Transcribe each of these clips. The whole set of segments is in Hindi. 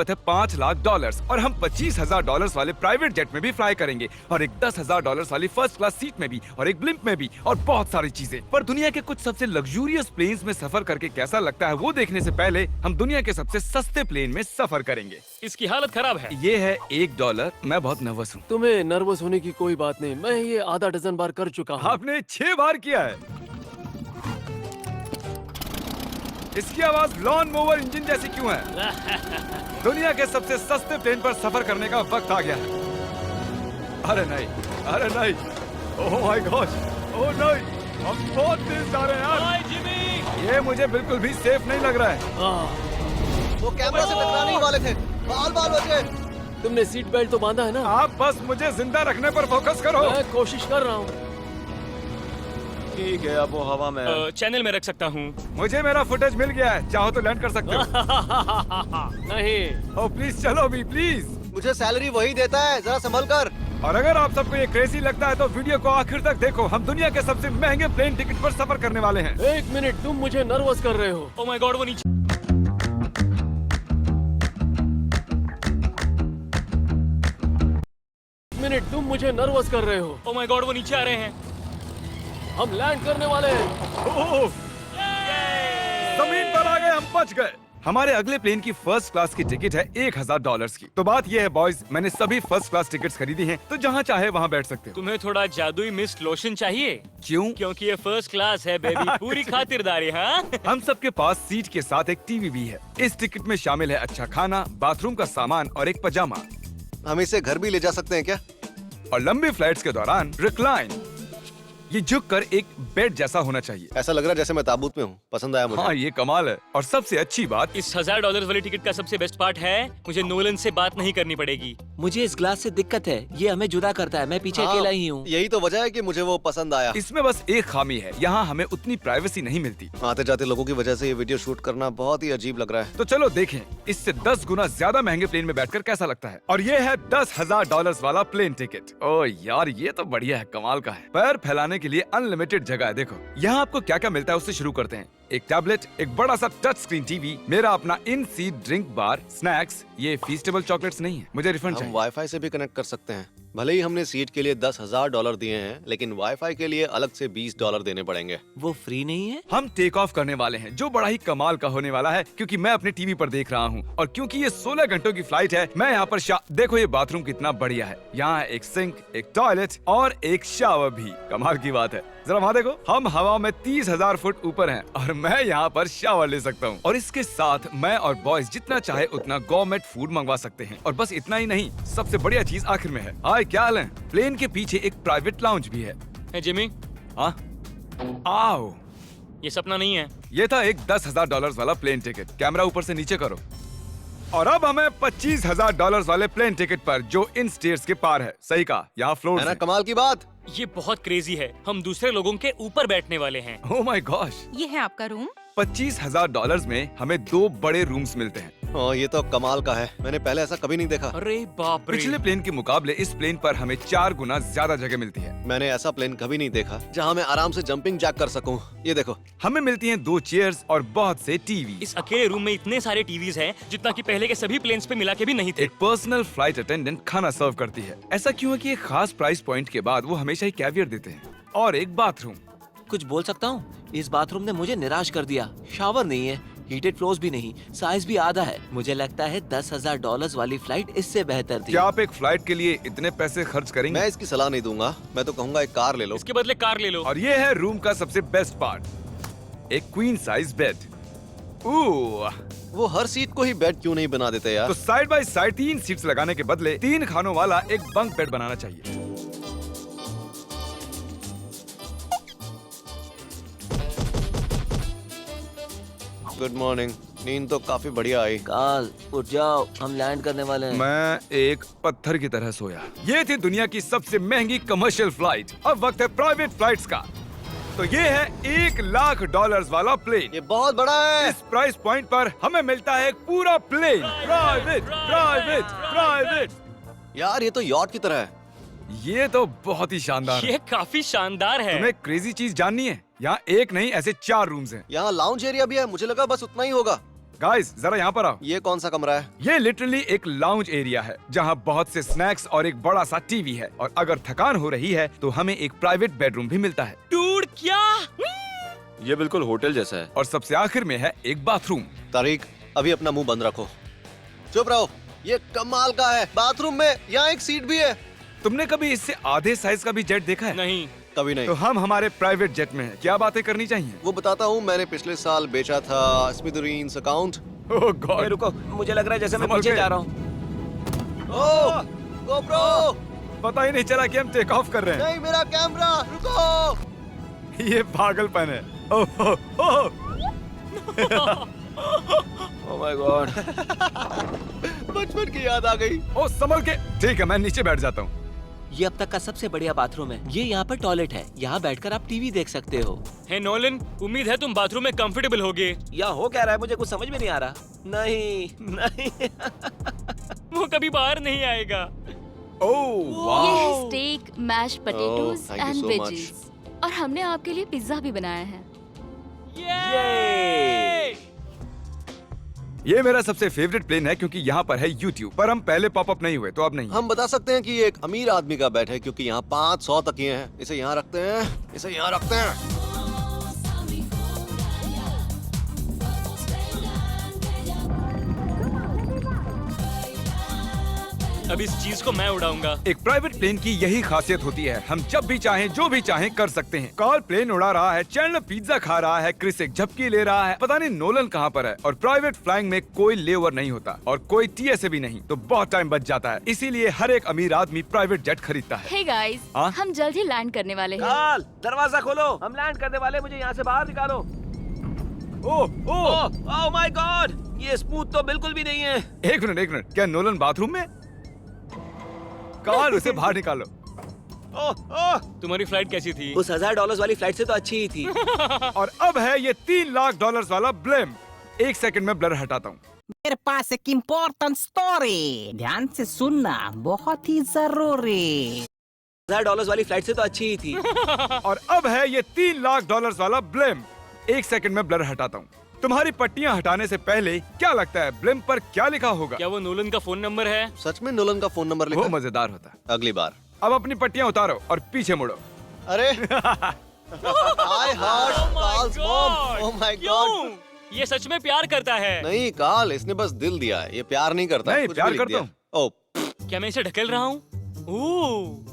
है $5,00,000 और हम $25,000 वाले प्राइवेट जेट में भी फ्लाई करेंगे और एक $10,000 वाली फर्स्ट क्लास सीट में भी और एक ब्लिम्प में भी और बहुत सारी चीजें। पर दुनिया के कुछ सबसे लग्जूरियस प्लेन्स में सफर करके कैसा लगता है वो देखने से पहले हम दुनिया के सबसे सस्ते प्लेन में सफर करेंगे। इसकी हालत खराब है। ये है $1। मैं बहुत नर्वस हूँ। तुम्हें नर्वस होने की कोई बात नहीं, मैं ये आधा डजन बार कर चुका हूँ। आपने 6 बार किया है। इसकी आवाज लॉन मोवर इंजन जैसी क्यों है? दुनिया के सबसे सस्ते प्लेन पर सफर करने का वक्त आ गया है। अरे नहीं, अरे नहीं, ओह माय गॉड, ओह नहीं, हम बहुत तेज जा रहे हैं यार। हाय जिमी! ये मुझे बिल्कुल भी सेफ नहीं लग रहा है। वो कैमरा से टकराने ही वाले थे। बाल बाल बचे। तुमने सीट बेल्ट तो बांधा है ना? आप बस मुझे जिंदा रखने पर फोकस करो। मैं कोशिश कर रहा हूँ। ठीक है, अब वो हवा में है। चैनल में रख सकता हूँ। मुझे मेरा फुटेज मिल गया है, चाहो तो लैंड कर सकते हो। नहीं, ओह प्लीज चलो भी प्लीज। मुझे सैलरी वही देता है, जरा संभल कर। और अगर आप सबको ये क्रेजी लगता है तो वीडियो को आखिर तक देखो। हम दुनिया के सबसे महंगे प्लेन टिकट पर सफर करने वाले हैं। 1 मिनट, तुम मुझे नर्वस कर रहे हो। ओह माय गॉड, वो नीचे। मिनट, तुम मुझे नर्वस कर रहे हो। ओह माय गॉड, वो नीचे आ रहे हैं। हम लैंड करने वाले हैं। ओह, जमीन पर आ गए, हम बच गए। हमारे अगले प्लेन की फर्स्ट क्लास की टिकट है $1,000 की। तो बात ये है बॉयज, मैंने सभी फर्स्ट क्लास टिकट्स खरीदी हैं, तो जहाँ चाहे वहाँ बैठ सकते हो। तुम्हें थोड़ा जादुई मिस्ट लोशन चाहिए? क्यों? क्योंकि ये फर्स्ट क्लास है बेबी। पूरी खातिरदारी। हाँ हम सबके पास सीट के साथ एक टीवी भी है। इस टिकट में शामिल है अच्छा खाना, बाथरूम का सामान और एक पजामा। हम इसे घर भी ले जा सकते हैं क्या? और लंबी फ्लाइट्स के दौरान रिक्लाइन, ये झुककर एक बेड जैसा होना चाहिए। ऐसा लग रहा है जैसे मैं ताबूत में हूँ। पसंद आया मुझे। हाँ ये कमाल है। और सबसे अच्छी बात, इस $1,000 वाली टिकट का सबसे बेस्ट पार्ट है मुझे नोलन से बात नहीं करनी पड़ेगी। मुझे इस ग्लास से दिक्कत है, ये हमें जुदा करता है। मैं पीछे हाँ, अकेला ही हूँ। यही तो वजह है कि मुझे वो पसंद आया। इसमें बस एक खामी है, यहाँ हमें उतनी प्राइवेसी नहीं मिलती। आते जाते लोगों की वजह से ये वीडियो शूट करना बहुत ही अजीब लग रहा है। तो चलो देखें इससे 10 गुना ज्यादा महंगे प्लेन में बैठकर कैसा लगता है। और ये है $10,000 वाला प्लेन टिकट। ओह यार, ये तो बढ़िया है, कमाल का है। पैर फैलाने के लिए अनलिमिटेड जगह है। देखो यहाँ आपको क्या क्या मिलता है, उससे शुरू करते हैं। एक टैबलेट, एक बड़ा सा टच स्क्रीन टीवी, मेरा अपना इन सीट ड्रिंक बार, स्नैक्स। ये फीस्टेबल चॉकलेट्स नहीं है, मुझे रिफंड हम चाहिए। वाईफाई से भी कनेक्ट कर सकते हैं। भले ही हमने सीट के लिए $10,000 दिए हैं, लेकिन वाईफाई के लिए अलग से $20 देने पड़ेंगे। वो फ्री नहीं है? हम टेक ऑफ करने वाले हैं, जो बड़ा ही कमाल का होने वाला है, क्योंकि मैं अपने टीवी पर देख रहा हूँ। और क्योंकि ये 16 घंटों की फ्लाइट है, मैं यहाँ पर देखो ये बाथरूम कितना बढ़िया है। यहाँ एक सिंक, एक टॉयलेट और एक शावर भी। कमाल की बात है, जरा वहाँ देखो, हम हवा में 30,000 फुट ऊपर हैं और मैं यहाँ पर शावर ले सकता हूँ। और इसके साथ मैं और बॉयज जितना चाहे उतना गवर्नमेंट फूड मंगवा सकते हैं। और बस इतना ही नहीं, सबसे बढ़िया चीज आखिर में है। हाय क्या हाल है? प्लेन के पीछे एक प्राइवेट लाउंज भी है। है जिमी, हाँ, आओ। ये सपना नहीं है। ये था एक $10,000 वाला प्लेन टिकट। कैमरा ऊपर से नीचे करो। और अब हमें $25,000 वाले प्लेन टिकट पर, जो इन स्टेयर्स के पार है। सही कहा, यहाँ फ्लोर है ना कमाल की बात? ये बहुत क्रेजी है। हम दूसरे लोगों के ऊपर बैठने वाले हैं। Oh my gosh. ये है आपका रूम। $25,000 में हमें 2 बड़े रूम्स मिलते हैं। ओह, ये तो कमाल का है। मैंने पहले ऐसा कभी नहीं देखा। अरे बाप रे। पिछले प्लेन के मुकाबले इस प्लेन पर हमें 4 गुना ज्यादा जगह मिलती है। मैंने ऐसा प्लेन कभी नहीं देखा जहाँ मैं आराम से जंपिंग जैक कर सकूं। ये देखो, हमें मिलती हैं 2 चेयर्स और बहुत से टीवी। इस अकेले रूम में इतने सारे टीवीज हैं जितना कि पहले के सभी प्लेन्स पे मिला के भी नहीं थे। एक पर्सनल फ्लाइट अटेंडेंट खाना सर्व करती है। ऐसा क्यों है कि एक खास प्राइस पॉइंट के बाद वो हमेशा ही कैवियर देते हैं। और एक बाथरूम। कुछ बोल सकता हूँ? इस बाथरूम ने मुझे निराश कर दिया। शावर नहीं है, हीटेड फ्लोर्स भी नहीं, साइज भी आधा है। मुझे लगता है $10,000 वाली फ्लाइट इससे बेहतर थी। क्या आप एक फ्लाइट के लिए इतने पैसे खर्च करेंगे? मैं इसकी सलाह नहीं दूंगा। मैं तो कहूँगा एक कार ले लो। इसके बदले कार ले लो। और ये है रूम का सबसे बेस्ट पार्ट, एक क्वीन साइज बेड। वो हर सीट को ही बेड क्यों नहीं बना देते यार? तो साइड बाय साइड 3 सीट्स लगाने के बदले 3 खानों वाला एक बंक बेड बनाना चाहिए। Good morning. नींद तो काफी बढ़िया आई। काल, उठ जाओ, हम लैंड करने वाले हैं। मैं एक पत्थर की तरह सोया। ये थी दुनिया की सबसे महंगी कमर्शियल फ्लाइट। अब वक्त है प्राइवेट फ्लाइट्स का। तो ये है $1,00,000 वाला प्लेन। ये बहुत बड़ा है। इस प्राइस पॉइंट पर हमें मिलता है एक पूरा प्लेन। Private, private, private. यार ये तो यॉट की तरह है। ये तो बहुत ही शानदार है। ये काफी शानदार है। तुम्हें क्रेजी चीज जाननी है? यहाँ एक नहीं, ऐसे 4 रूम्स हैं। यहाँ लाउंज एरिया भी है। मुझे लगा बस उतना ही होगा। गाइस जरा यहाँ पर आओ। ये कौन सा कमरा है? ये लिटरली एक लाउंज एरिया है जहाँ बहुत से स्नैक्स और एक बड़ा सा टीवी है, और अगर थकान हो रही है तो हमें एक प्राइवेट बेडरूम भी मिलता है, डूड क्या? ये बिल्कुल होटल जैसा है। और सबसे आखिर में है एक बाथरूम। तारिक, अभी अपना मुंह बंद रखो। चुप रहो। ये कमाल का है। बाथरूम में यहाँ एक सीट भी है। तुमने कभी इससे आधे साइज का भी जेट देखा है? नहीं। कभी नहीं। तो हम हमारे प्राइवेट जेट में हैं। क्या बातें करनी चाहिए? वो बताता हूँ, मैंने पिछले साल बेचा था स्मिथरीन्स अकाउंट। ओह ए, गॉड, रुको, मुझे लग रहा है जैसे मैं संभल पीछे के। जा रहा हूँ। ओह गोप्रो, पता ही नहीं चला कि हम टेक ऑफ कर रहे हैं। नहीं मेरा कैमरा, रुको। ये पागलपन है। Oh oh oh. Oh my God. बचपन की याद आ गई। ओ संभल के। ठीक है, मैं नीचे बैठ जाता हूँ। ये अब तक का सबसे बढ़िया बाथरूम है। ये यहाँ पर टॉयलेट है। यहाँ बैठकर आप टीवी देख सकते हो। हे नोलन, उम्मीद है तुम बाथरूम में कंफर्टेबल होगे। या हो क्या रहा है, मुझे कुछ समझ में नहीं आ रहा। नहीं नहीं। वो कभी बाहर नहीं आएगा। ओह ये वाह। है steak, mash potatoes thank you and so veggies. और हमने आपके लिए पिज्जा भी बनाया है। ये ये मेरा सबसे फेवरेट प्लेन है क्योंकि यहाँ पर है YouTube, पर हम पहले पॉपअप नहीं हुए तो अब नहीं। हम बता सकते हैं कि ये एक अमीर आदमी का बेड है क्योंकि यहाँ 500 तकिए हैं। इसे यहाँ रखते हैं, इसे यहाँ रखते हैं। अब इस चीज को मैं उड़ाऊंगा। एक प्राइवेट प्लेन की यही खासियत होती है, हम जब भी चाहें जो भी चाहें कर सकते हैं। कार्ल प्लेन उड़ा रहा है, चैंडलर पिज्जा खा रहा है, क्रिस एक झपकी ले रहा है, पता नहीं नोलन कहाँ पर है। और प्राइवेट फ्लाइंग में कोई लेओवर नहीं होता और कोई TSA भी नहीं, तो बहुत टाइम बच जाता है। इसीलिए हर एक अमीर आदमी प्राइवेट जेट खरीदता है। हे गाइस, हाँ? हम जल्द ही लैंड करने वाले हैं। काल, दरवाजा खोलो, हम लैंड करने वाले, मुझे यहाँ से बाहर निकालो। ओह ओह, ओह माय गॉड, ये स्मूथ तो बिल्कुल भी नहीं है। एक मिनट, क्या नोलन बाथरूम में? कार्ल, उसे बाहर निकालो। ओह ओह, तुम्हारी फ्लाइट कैसी थी? उस $1000 वाली फ्लाइट से तो अच्छी ही थी। और अब है ये $3 लाख वाला ब्लेम। एक सेकंड में ब्लर हटाता हूँ। मेरे पास एक इम्पोर्टेंट स्टोरी, ध्यान से सुनना, बहुत ही जरूरी। $1000 वाली फ्लाइट से तो अच्छी ही थी। और अब है ये $3 लाख वाला ब्लेम। एक सेकंड में ब्लर हटाता हूँ। तुम्हारी पट्टियाँ हटाने से पहले क्या लगता है ब्लेम पर क्या लिखा होगा? क्या वो नोलन का फोन नंबर है? सच में नोलन का फोन नंबर लिखा वो है? मजेदार होता है। अगली बार। अब अपनी पट्टियाँ उतारो और पीछे मुड़ो। अरे I heart Carl's mom. Oh my god. क्यों? ये सच में प्यार करता है। नहीं कार्ल, इसने बस दिल दिया है, ये प्यार नहीं करता। नहीं, कुछ प्यार भी लिख करता दिया। ओह, क्या मैं इसे ढकेल रहा हूँ? ओह,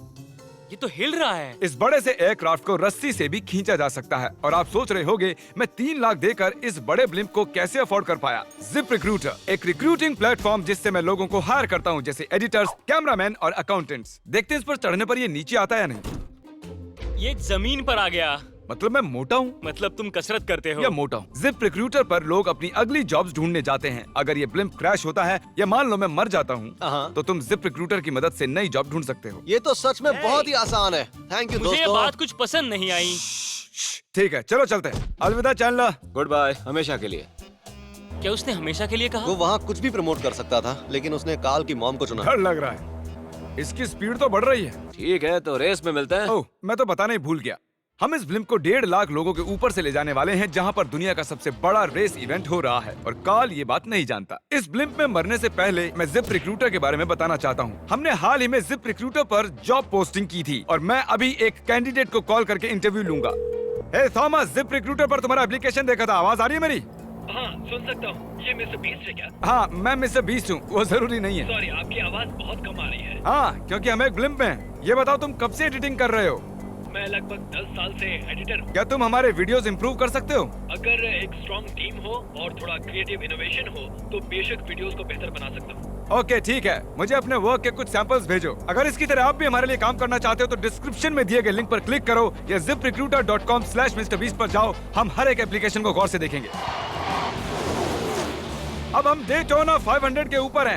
ये तो हिल रहा है। इस बड़े से एयरक्राफ्ट को रस्सी से भी खींचा जा सकता है। और आप सोच रहे होंगे मैं 3 लाख देकर इस बड़े ब्लिम्प को कैसे अफोर्ड कर पाया। जिप रिक्रूटर, एक रिक्रूटिंग प्लेटफॉर्म जिससे मैं लोगों को हायर करता हूँ, जैसे एडिटर्स, कैमरामैन और अकाउंटेंट्स। देखते हैं इस पर चढ़ने पर ये नीचे आता है या नहीं। ये जमीन पर आ गया। मतलब मैं मोटा हूँ मतलब तुम कसरत करते हो। या मोटा हूँ। जिप रिक्रूटर पर लोग अपनी अगली जॉब्स ढूंढने जाते हैं। अगर ये ब्लिम्प क्रैश होता है या मान लो मैं मर जाता हूँ, हाँ। तो तुम जिप रिक्रूटर की मदद से नई जॉब ढूंढ सकते हो। ये तो सच में बहुत ही आसान है। थैंक यू मुझे ये दोस्तों। बात कुछ पसंद नहीं आई। ठीक है, चलो चलते हैं। अलविदा चैंडलर। गुड बाय, हमेशा के लिए। क्या उसने हमेशा के लिए कहा? वो वहाँ कुछ भी प्रमोट कर सकता था, लेकिन उसने कार्ल की मॉम को चुना। डर लग रहा है, इसकी स्पीड तो बढ़ रही है। ठीक है, तो रेस में मिलते हैं। ओह, मैं तो बताना ही भूल गया। हम इस ब्लिम्प को 1.5 लाख लोगों के ऊपर से ले जाने वाले हैं, जहां पर दुनिया का सबसे बड़ा रेस इवेंट हो रहा है। और कार्ल ये बात नहीं जानता। इस ब्लिम्प में मरने से पहले मैं जिप रिक्रूटर के बारे में बताना चाहता हूं। हमने हाल ही में जिप रिक्रूटर पर जॉब पोस्टिंग की थी और मैं अभी एक कैंडिडेट को कॉल करके इंटरव्यू लूंगा। हे थॉमस, जिप रिक्रूटर पर तुम्हारा एप्लीकेशन देखा था। आवाज आ रही है मेरी? हाँ, सुन सकता हूँ। ये मिस्टर बीस्ट है क्या? हाँ, मैं मिस्टर बीस्ट हूँ। वो जरूरी नहीं है। सॉरी, आपकी आवाज बहुत कम आ रही है। हाँ, क्योंकि हम एक ब्लिम्प में हैं। ये बताओ तुम कब से एडिटिंग कर रहे हो? मैं लगभग 10 साल से एडिटर हूँ। क्या तुम हमारे वीडियोस इंप्रूव कर सकते हो? अगर एक स्ट्रॉन्ग टीम हो और थोड़ा क्रिएटिव इनोवेशन हो तो बेशक वीडियोस को बेहतर बना सकता हूँ। ओके, ठीक है। मुझे अपने वर्क के कुछ सैंपल्स भेजो। अगर इसकी तरह आप भी हमारे लिए काम करना चाहते हो तो डिस्क्रिप्शन में दिए गए लिंक पर क्लिक करो या ziprecruiter.com/MrBeast पर जाओ। हम हर एक एप्लीकेशन को गौर से देखेंगे। अब हम डेटोना 500 के ऊपर हैं।